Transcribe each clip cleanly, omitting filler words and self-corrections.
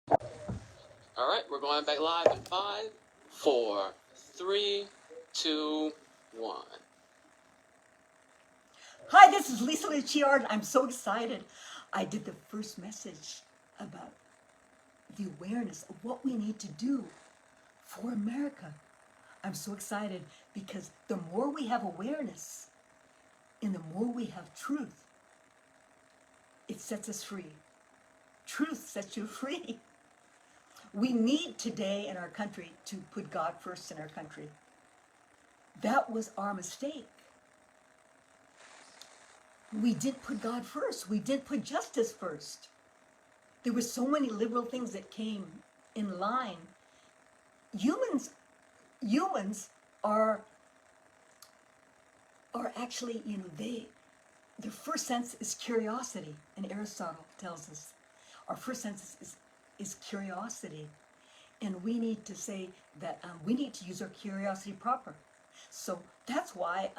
All right, we're going back live in 5, 4, 3, 2, 1. Hi, this is Lisa Luciard. I'm so excited. I did the first message about the awareness of what we need to do for America. I'm so excited because the more we have awareness and the more we have truth, it sets us free. Truth sets you free. We need today in our country to put God first in our country. That was our mistake. We didn't put God first. We didn't put justice first. There were so many liberal things that came in line. Humans are actually, their first sense is curiosity, and Aristotle tells us our first sense is curiosity, and we need to say that we need to use our curiosity proper. So that's why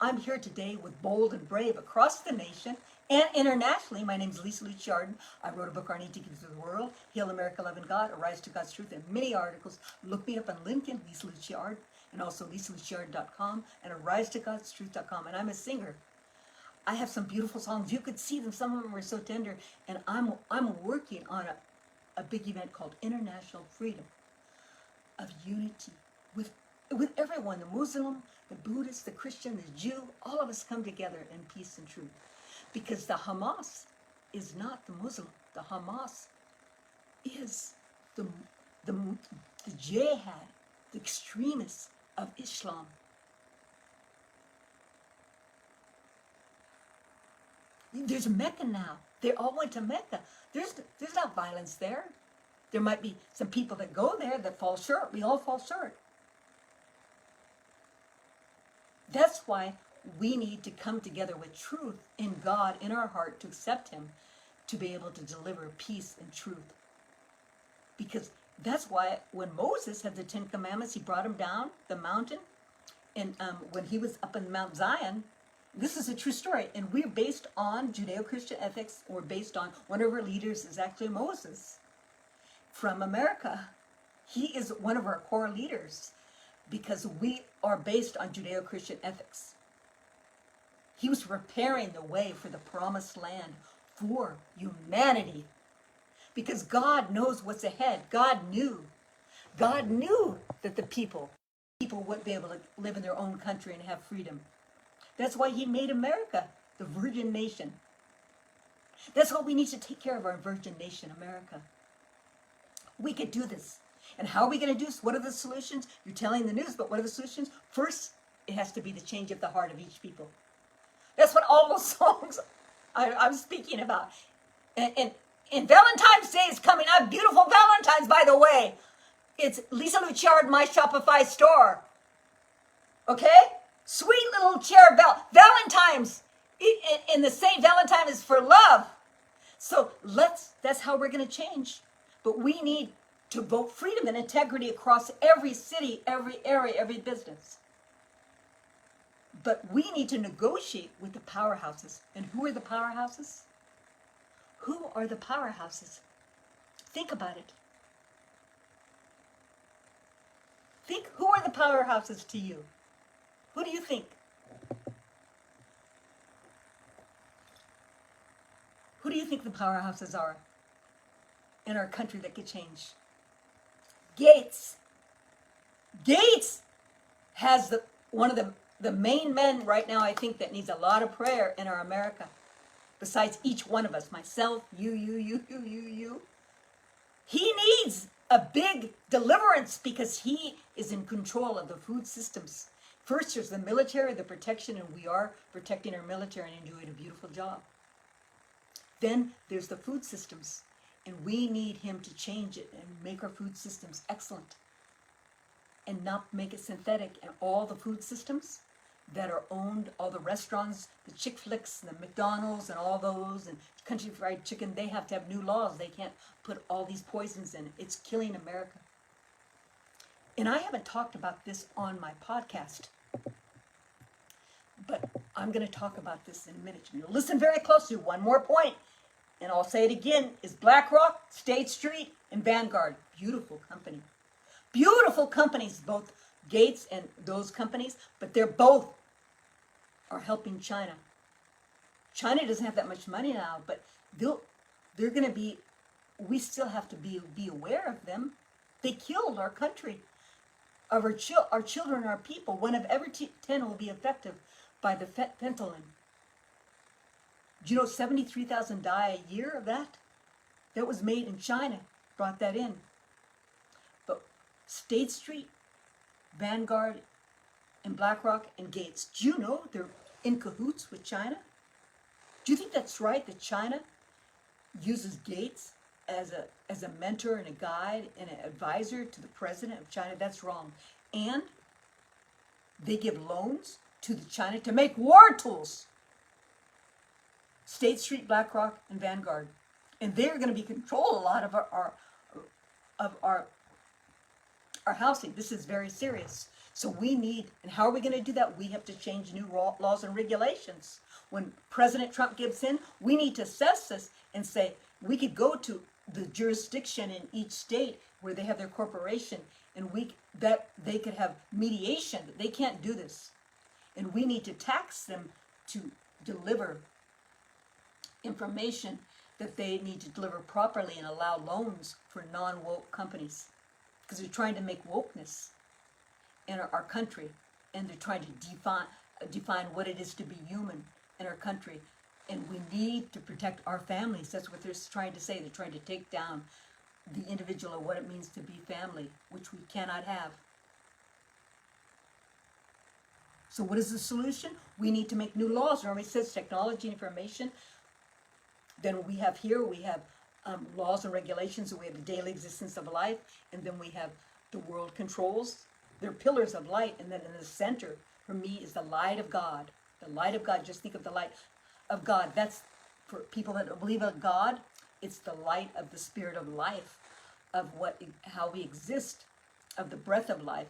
I'm here today with Bold and Brave across the nation and internationally. My name is Lisa Luciard. I wrote a book, I Need to Give to the World, Heal America, Love and God, Arise to God's Truth, and many articles. Look me up on LinkedIn, Lisa Luciard, and also lisaluciard.com and arisetogodstruth.com. And I'm a singer. I have some beautiful songs. You could see them. Some of them are so tender. And I'm working on a big event called International Freedom of Unity with everyone, the Muslim, the Buddhist, the Christian, the Jew. All of us come together in peace and truth. Because the Hamas is not the Muslim. The Hamas is the jihad, the extremists of Islam. There's Mecca now. They all went to Mecca. There's not violence there. There might be some people that go there that fall short. We all fall short. That's why we need to come together with truth in God in our heart to accept Him, to be able to deliver peace and truth. Because that's why when Moses had the 10 Commandments, he brought them down the mountain. And when he was up in Mount Zion, this is a true story. And we're based on Judeo-Christian ethics. We're based on one of our leaders is actually Moses from America. He is one of our core leaders because we are based on Judeo-Christian ethics. He was preparing the way for the promised land for humanity because God knows what's ahead. God knew that the people wouldn't be able to live in their own country and have freedom. That's why He made America the virgin nation. That's why we need to take care of our virgin nation, America. We could do this. And how are we going to do this? What are the solutions? You're telling the news, but what are the solutions? First, it has to be the change of the heart of each people. That's what all those songs I'm speaking about. And Valentine's Day is coming up. Beautiful Valentine's, by the way. It's Lisa Luciard, my Shopify store. Okay? Sweet little chair Valentine's. And the same Valentine is for love. So that's how we're going to change. But we need to vote freedom and integrity across every city, every area, every business. But we need to negotiate with the powerhouses. And who are the powerhouses? Who are the powerhouses? Think about it. Think, who are the powerhouses to you? Who do you think? Who do you think the powerhouses are in our country that could change? Gates. Gates has one of the main men right now, I think, that needs a lot of prayer in our America. Besides each one of us, myself, you. He needs a big deliverance because he is in control of the food systems. First, there's the military, the protection, and we are protecting our military and doing a beautiful job. Then there's the food systems, and we need him to change it and make our food systems excellent and not make it synthetic. And all the food systems that are owned, all the restaurants, the Chick Flicks, the McDonald's, and all those, and Country Fried Chicken, they have to have new laws. They can't put all these poisons in it. It's killing America. And I haven't talked about this on my podcast, but I'm going to talk about this in a minute. Listen very closely. One more point. and I'll say it again, is BlackRock, State Street, and Vanguard. Beautiful company. Beautiful companies, both Gates and those companies, but they're both are helping China. China doesn't have that much money now, but they're going to be, we still have to be aware of them. They killed our country, of our children, our people. One of every 10 will be affected by the fentanyl. Do you know 73,000 die a year of that? That was made in China, brought that in. But State Street, Vanguard, and BlackRock and Gates, do you know they're in cahoots with China? Do you think that's right, that China uses Gates as a mentor and a guide and an advisor to the president of China? That's wrong. And they give loans to the China to make war tools. State Street, BlackRock, and Vanguard. And they're going to be control a lot of our housing. This is very serious. So we need, and how are we going to do that? We have to change new laws and regulations. When President Trump gives in, we need to assess this and say, we could go to the jurisdiction in each state where they have their corporation, and that they could have mediation. They can't do this. And we need to tax them to deliver information that they need to deliver properly and allow loans for non-woke companies. Because they're trying to make wokeness in our country, and they're trying to define what it is to be human in our country. And we need to protect our families. That's what they're trying to say. They're trying to take down the individual of what it means to be family, which we cannot have. So what is the solution? We need to make new laws. Remember, it says technology and information. Then we have laws and regulations, and we have the daily existence of life, and then we have the world controls. They're pillars of light, and then in the center, for me, is the light of God. The light of God, just think of the light of God. That's, for people that don't believe in God, it's the light of the spirit of life, of how we exist, of the breath of life.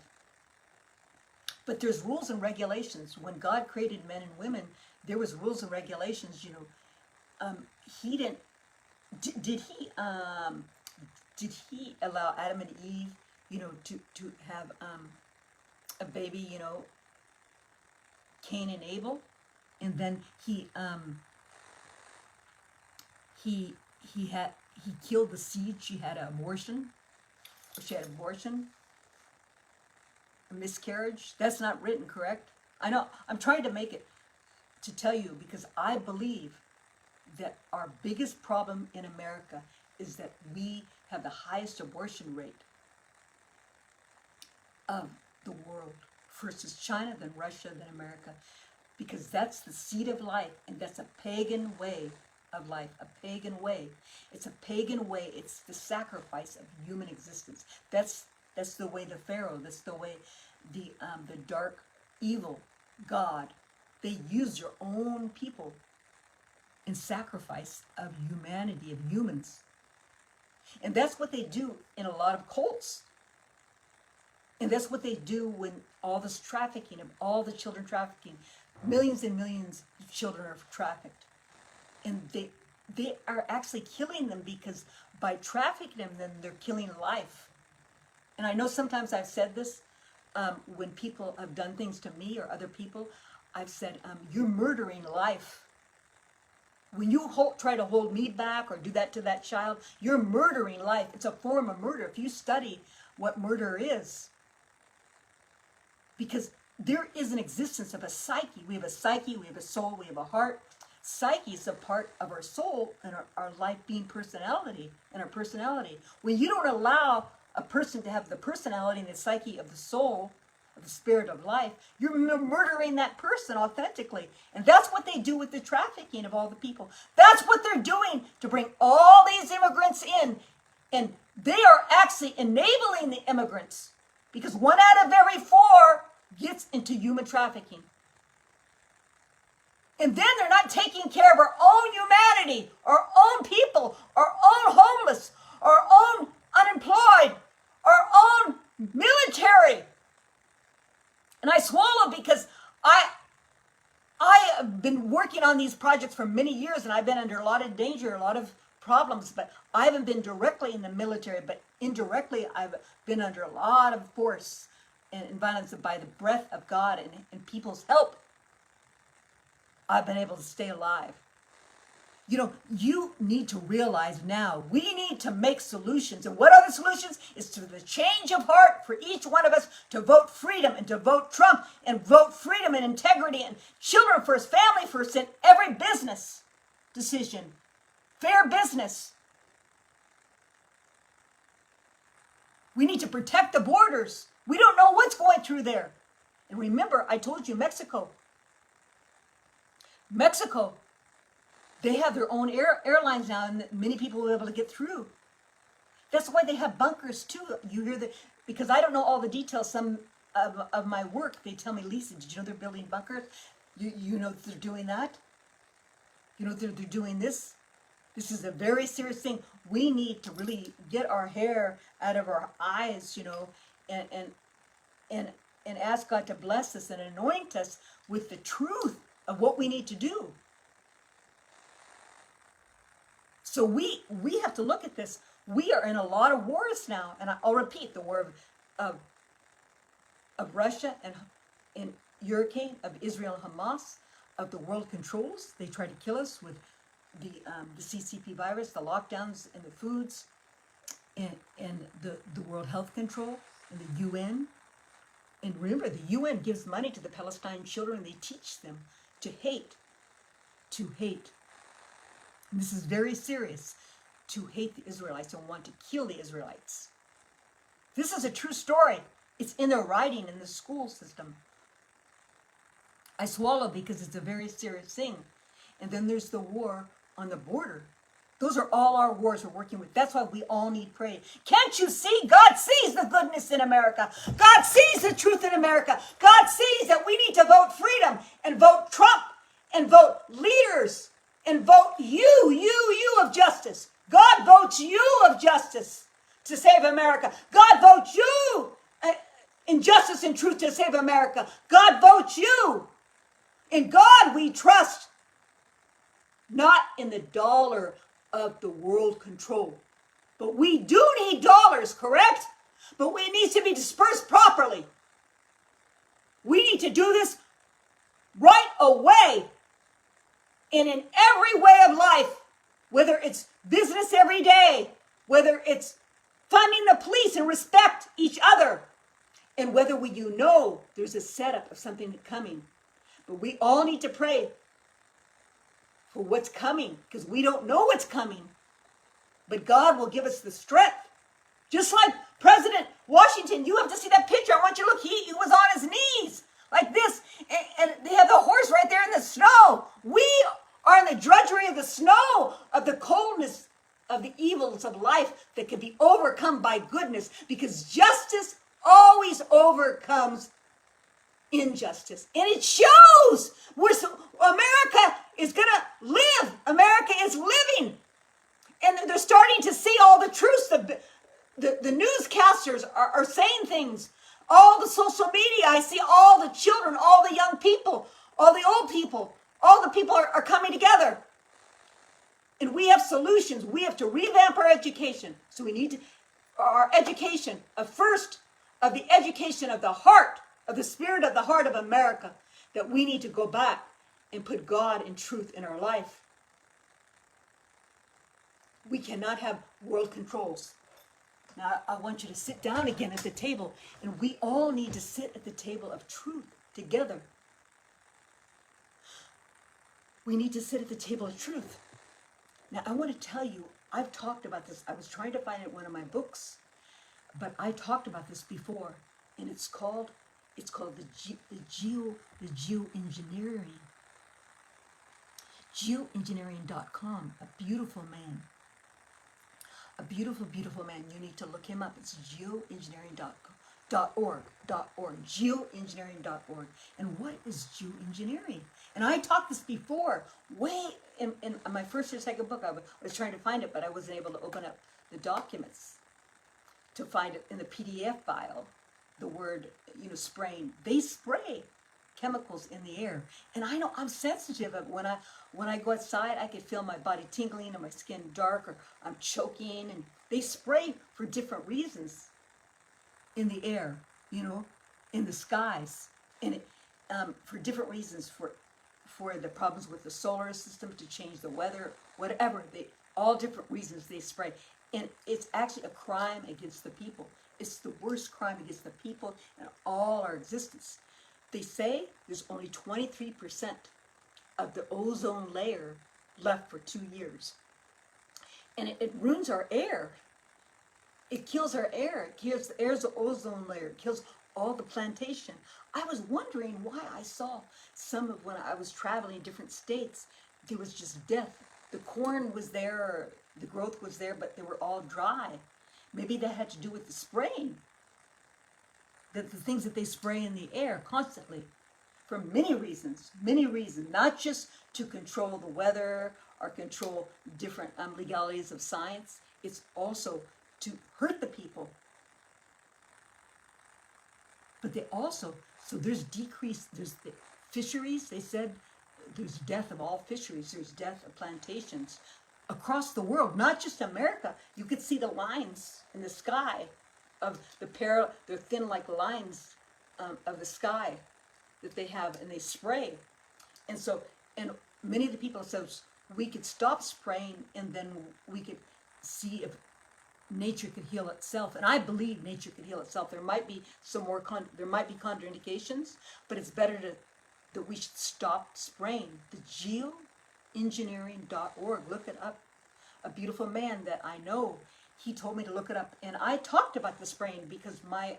But there's rules and regulations. When God created men and women, there was rules and regulations. He didn't. Did he allow Adam and Eve, to have a baby, Cain and Abel, and then he killed the seed. She had an abortion. A miscarriage. That's not written, correct? I know. I'm trying to make it to tell you, because I believe that our biggest problem in America is that we have the highest abortion rate of the world. First is China, then Russia, then America, because that's the seed of life, and that's a pagan way of life, a pagan way. It's a pagan way. It's the sacrifice of human existence. That's the way the Pharaoh, that's the way the dark, evil God, they use your own people in sacrifice of humanity, of humans. And that's what they do in a lot of cults. And that's what they do when all this trafficking, of all the children trafficking, millions and millions of children are trafficked. And they are actually killing them, because by trafficking them, they're killing life. And I know sometimes I've said this, when people have done things to me or other people, I've said, you're murdering life. When you try to hold me back or do that to that child, you're murdering life. It's a form of murder if you study what murder is. Because there is an existence of a psyche. We have a psyche, we have a soul, we have a heart. Psyche is a part of our soul and our life being personality and our personality. When you don't allow a person to have the personality and the psyche of the soul, of the spirit of life, you're murdering that person authentically. And that's what they do with the trafficking of all the people. That's what they're doing to bring all these immigrants in. And they are actually enabling the immigrants, because 1 out of every 4 gets into human trafficking. And then they're not taking care of our own humanity, our own people, our own homeless, our own unemployed, our own military. And I swallow, because I have been working on these projects for many years, and I've been under a lot of danger, a lot of problems, but I haven't been directly in the military, but indirectly I've been under a lot of force and violence. By the breath of God and people's help, I've been able to stay alive. You know, you need to realize now, we need to make solutions. And what are the solutions? It's to the change of heart for each one of us to vote freedom and to vote Trump and vote freedom and integrity and children first, family first in every business decision. Fair business. We need to protect the borders. We don't know what's going through there. And remember, I told you Mexico, they have their own airlines now, and many people will be able to get through. That's why they have bunkers too. You hear that, because I don't know all the details. Some of my work, they tell me, Lisa, did you know they're building bunkers? You know they're doing that? You know they're doing this? This is a very serious thing. We need to really get our hair out of our eyes, you know, and ask God to bless us and anoint us with the truth of what we need to do. So we have to look at this. We are in a lot of wars now, and I'll repeat: the war of Russia and Ukraine, of Israel and Hamas, of the world controls. They try to kill us with the CCP virus, the lockdowns, and the foods, and the World Health Control, and the UN. And remember, the UN gives money to the Palestinian children. They teach them to hate, to hate. And this is very serious, to hate the Israelites and want to kill the Israelites. This is a true story. It's in their writing in the school system. I swallow because it's a very serious thing. And then there's the war on the border. Those are all our wars we're working with. That's why we all need prayer. Can't you see? God sees the goodness in America. God sees the truth in America. God sees that we need to vote freedom and vote Trump and vote leaders and vote you of justice. God votes you of justice to save America. God votes you in justice and truth to save America. God votes you. In God we trust, not in the dollar of the world control. But we do need dollars, correct? But we need to be dispersed properly. We need to do this right away. And in every way of life, whether it's business every day, whether it's funding the police and respect each other, and whether there's a setup of something coming. But we all need to pray for what's coming, because we don't know what's coming. But God will give us the strength. Just like President Washington, you have to see that picture. I want you to look. He was on his knees like this, and they have the horse right there in the snow. We are in the drudgery of the snow, of the coldness, of the evils of life that can be overcome by goodness, because justice always overcomes injustice. And it shows. America is going to live. America is living. And they're starting to see all the truths. The newscasters are saying things. All the social media, I see all the children, all the young people, all the old people, all the people are coming together. And we have solutions. We have to revamp our education. So we need our education, of the education of the heart, of the spirit of the heart of America, that we need to go back and put God and truth in our life. We cannot have world controls. Now, I want you to sit down again at the table, and we all need to sit at the table of truth together. We need to sit at the table of truth. Now, I want to tell you, I've talked about this. I was trying to find it in one of my books, but I talked about this before, and it's called the geoengineering. Geoengineering.com. A beautiful man. A beautiful, beautiful man. You need to look him up. It's geoengineering.org. Geoengineering.org. And what is geoengineering? And I talked this before, way in my first or second book. I was trying to find it, but I wasn't able to open up the documents to find it in the PDF file. The word, spraying. They spray chemicals in the air. And I know I'm sensitive. When I go outside, I can feel my body tingling and my skin dark, or I'm choking. And they spray for different reasons in the air, you know, in the skies, and for different reasons, for the problems with the solar system, to change the weather, whatever. They all different reasons they spray, and it's actually a crime against the people. It's the worst crime against the people and all our existence. They say there's only 23% of the ozone layer left for 2 years. And it ruins our air. It kills our air. It kills the air's ozone layer. It kills all the plantation. I was wondering why I saw some of when I was traveling in different states, there was just death. The corn was there, the growth was there, but they were all dry. Maybe that had to do with the spraying. The things that they spray in the air constantly, for many reasons, not just to control the weather or control different legalities of science. It's also to hurt the people. But they also, so there's decrease, there's the fisheries, they said there's death of all fisheries, there's death of plantations across the world, not just America. You could see the lines in the sky of they're thin like lines of the sky that they have, and they spray. And so, and many of the people said we could stop spraying, and then we could see if nature could heal itself. And I believe nature could heal itself. There might be some more there might be contraindications, but it's better that we should stop spraying. The geoengineering.org, look it up. A beautiful man that I know, he told me to look it up, and I talked about the spraying because my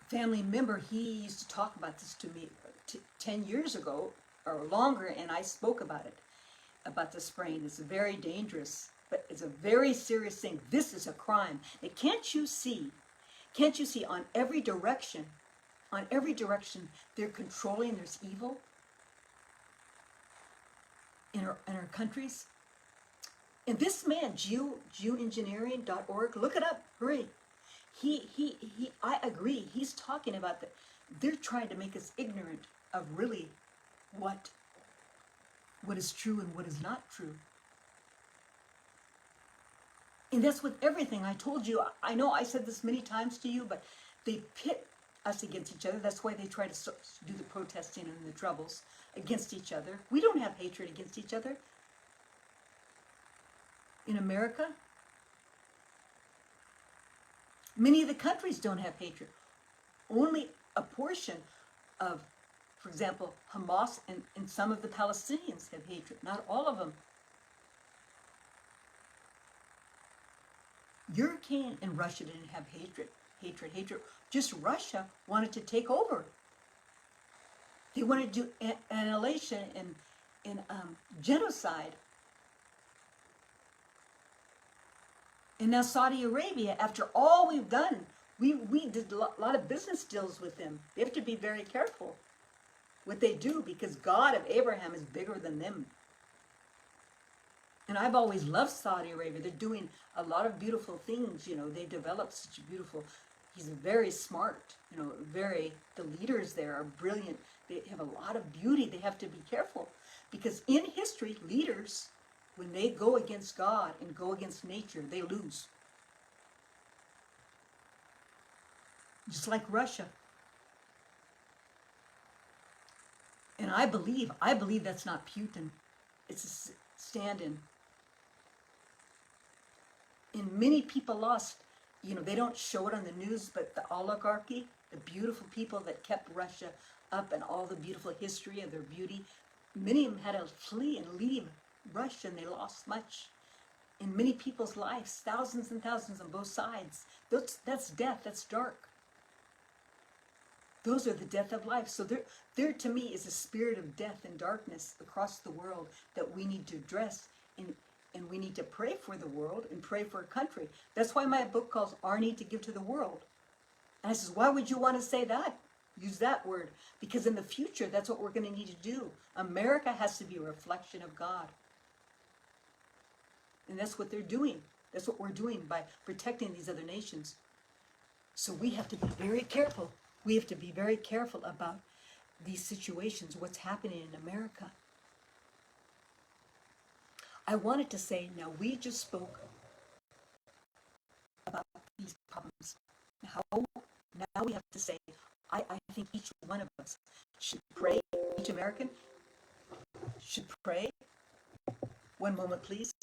family member, he used to talk about this to me 10 years ago or longer, and I spoke about it, about the spraying. It's very dangerous, but it's a very serious thing. This is a crime. And can't you see on every direction, they're controlling, there's evil in our countries? And this man, geoengineering.org, look it up, hurry. I agree. He's talking about that. They're trying to make us ignorant of really what is true and what is not true. And that's with everything. I told you, I know I said this many times to you, but they pit us against each other. That's why they try to do the protesting and the troubles against each other. We don't have hatred against each other. In America, many of the countries don't have hatred. Only a portion of, for example, Hamas and some of the Palestinians have hatred. Not all of them. Ukraine and Russia didn't have hatred. Just Russia wanted to take over. They wanted to do annihilation and genocide. And now Saudi Arabia, after all we've done, we did a lot of business deals with them. They have to be very careful what they do, because God of Abraham is bigger than them. And I've always loved Saudi Arabia. They're doing a lot of beautiful things. You know, they developed such a beautiful, he's very smart, you know, the leaders there are brilliant. They have a lot of beauty. They have to be careful, because in history, leaders, when they go against God and go against nature, they lose. Just like Russia. And I believe that's not Putin. It's a stand-in. And many people lost, you know, they don't show it on the news, but the oligarchy, the beautiful people that kept Russia up and all the beautiful history of their beauty, many of them had to flee and leave Russia, and they lost much in many people's lives, thousands and thousands on both sides. That's death, that's dark. Those are the death of life. So there to me is a spirit of death and darkness across the world that we need to address, and we need to pray for the world and pray for a country. That's why my book calls Our Need to Give to the World. And I says, why would you want to say that? Use that word. Because in the future, that's what we're going to need to do. America has to be a reflection of God. And that's what they're doing. That's what we're doing by protecting these other nations. So we have to be very careful. We have to be very careful about these situations, what's happening in America. I wanted to say, now we just spoke about these problems. Now we have to say, I think each one of us should pray. Each American should pray. One moment, please.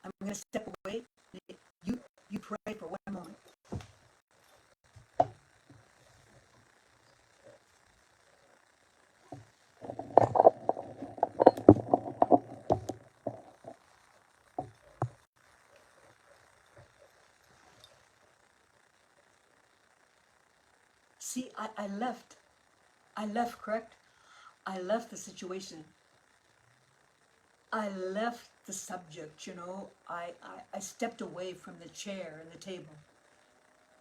I'm going to step away. You pray for 1 moment. See, I left. I left, correct? I left the situation. I left the subject, you know. I stepped away from the chair and the table.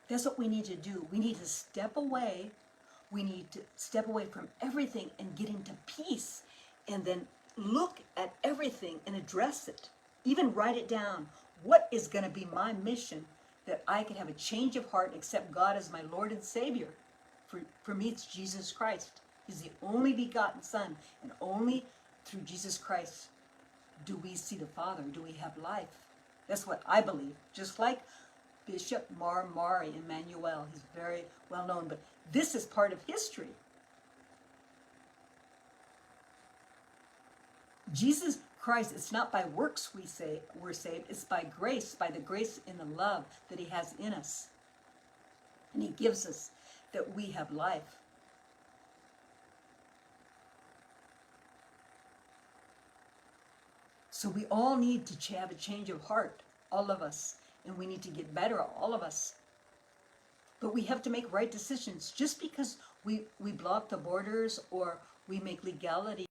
That's what we need to do. We need to step away. We need to step away from everything and get into peace. And then look at everything and address it. Even write it down. What is going to be my mission that I can have a change of heart and accept God as my Lord and Savior? For me, it's Jesus Christ. He's the only begotten Son. And only through Jesus Christ do we see the Father. Do we have life? That's what I believe. Just like Bishop Mari Emmanuel. He's very well known, but this is part of history. Jesus Christ, it's not by works we're saved, it's by the grace and the love that he has in us. And he gives us that we have life. So we all need to have a change of heart, all of us. And we need to get better, all of us. But we have to make right decisions. Just because we block the borders or we make legality